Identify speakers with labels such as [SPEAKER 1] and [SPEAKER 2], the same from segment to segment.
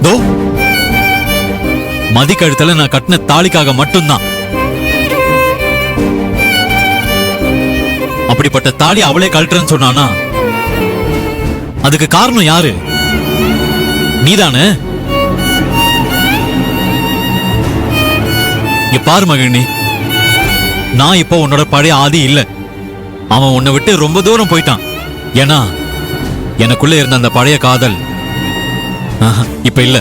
[SPEAKER 1] தோ மதி கழுத்துல நான் கட்டின தாலிக்காக மட்டும்தான். அப்படிப்பட்ட தாலி அவளே கழட்டுறேன்னு சொன்னானா அதுக்கு காரணம் யாரு? நீதானே? இங்க பாரு மகிழினி, நான் இப்போ உன்னோட பழைய ஆதி இல்ல. அவன் உன்னை விட்டு ரொம்ப தூரம் போயிட்டான். ஏன்னா எனக்குள்ள இருந்த அந்த பழைய காதல் இப்ப இல்ல.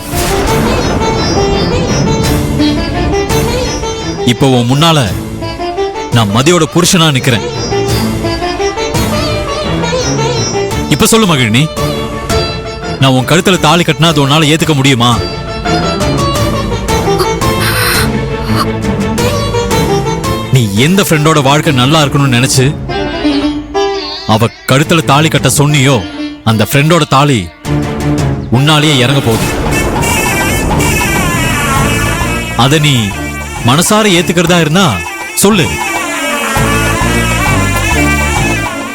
[SPEAKER 1] இப்போ உன் முன்னால நான் மதியோட புருஷனா நிக்கிறேன். இப்ப சொல்லு மகிழினி, நான் உன் கழுத்துல தாலி கட்டினா அது உன்னால ஏத்துக்க முடியுமா? நீ எந்த ஃப்ரெண்டோட வாழ்க்கை நல்லா இருக்கணும்னு நினைச்சு அவ கழுத்துல தாலி கட்ட சொன்னியோ அந்த ஃப்ரெண்டோட தாலி உன்னாலேயே இறங்க போகுது. அத நீ மனசார ஏத்துக்கிறதா இருந்தா சொல்லு.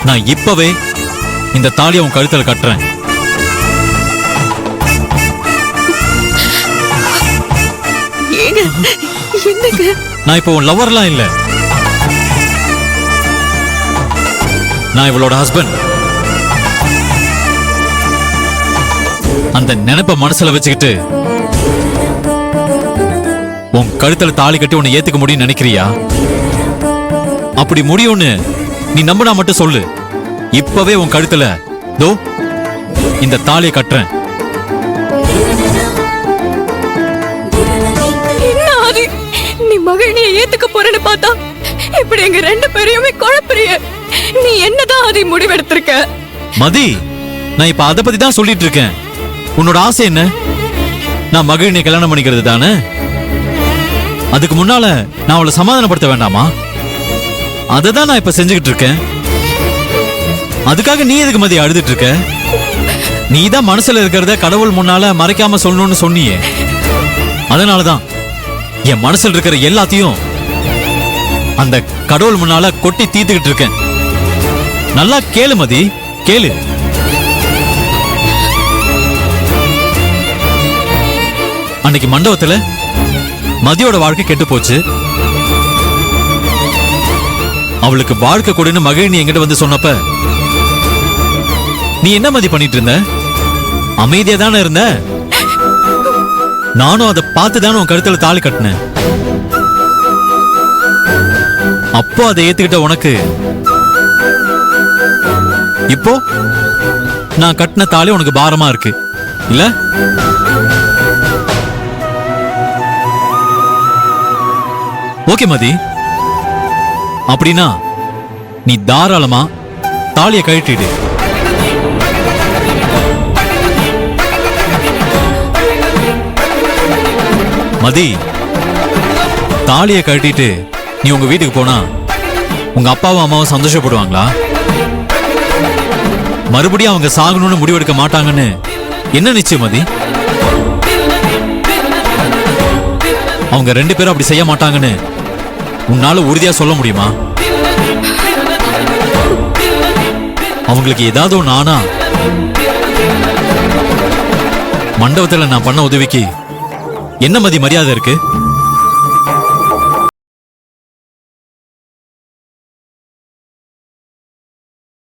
[SPEAKER 1] நான் இப்பவே இந்த தாலியை உன் கழுத்துல கட்டுறேன். நான் இப்போ உன் லவ்வர்லாம் இல்ல, நான் இவளோட ஹஸ்பண்ட். அந்த நினைப்ப மனசுல வச்சுக்கிட்டு உன் கழுத்துல தாலி கட்டி உன்னை ஏத்துக்க முடியும்னு நினைக்கிறியா? அப்படி முடியும்னு நீ நம்பினா மட்டும் சொல்லு. இப்பவே உன் கழுத்துல தோ இந்த தாலியை கட்டுறேன்.
[SPEAKER 2] நீ மகிழினியை ஏத்துக்க போறேன்னு பார்த்தா இப்படி எங்க ரெண்டு பேரையுமே குழப்பறிய. நீ என்னதான் அதை முடிவெடுத்திருக்க?
[SPEAKER 1] மதி, நான் இப்ப அதை பத்தி தான் சொல்லிட்டு இருக்கேன். உன்னோட ஆசை என்ன? நான் மகிழினியை கல்யாணம் பண்ணிக்கிறது தானே. அதுக்கு முன்னால நான் அவளை சமாதானப்படுத்த வேண்டாமா? அதை தான் நான் இப்ப செஞ்சுக்கிட்டு இருக்கேன். அதுக்காக நீ எதுக்கு மதி அழுதுட்டு இருக்க? நீ தான் மனசுல இருக்கிறத கடவுள் முன்னால மறைக்காம சொல்லணும்னு சொன்னியே. அதனாலதான் என் மனசுல இருக்கிற எல்லாத்தையும் அந்த கடவுள் முன்னால கொட்டி தீத்துக்கிட்டு இருக்கேன். நல்லா கேளு மதி, கேளு. அன்னைக்கு மண்டபத்துல மதியோட வாழ்க்கை கெட்டு போச்சு. அவளுக்கு வாழ்க்கை கொடுன்னு மகிழினி என்கிட்ட வந்து சொன்னப்ப நீ என்ன மதி பண்ணிட்டு இருந்த? அமைதியா தானே இருந்த. நானும் அதை பார்த்துதானே உன் கழுத்துல தாலி கட்டினேன். அப்போ அதை ஏத்துக்கிட்ட உனக்கு இப்போ நான் கட்டின தாலி உனக்கு பாரமா இருக்கு இல்ல? ஓகே மதி, அப்படின்னா நீ தாராளமா தாலியை கழட்டிடு. மதி, தாலியை கழட்டிட்டு நீ உங்க வீட்டுக்கு போனா உங்க அப்பாவும் அம்மாவும் சந்தோஷப்படுவாங்களா? மறுபடியும் அவங்க சாகணும்னு முடிவெடுக்க மாட்டாங்கன்னு என்ன நிச்சயம் மதி? அவங்க ரெண்டு பேரும் அப்படி செய்ய மாட்டாங்கன்னு உன்னால உறுதியா சொல்ல முடியுமா? அவங்களுக்கு ஏதாவது ஒண்ணு ஆனா மண்டபத்துல நான் பண்ண உதவிக்கு என்ன மதி மரியாதை இருக்கு?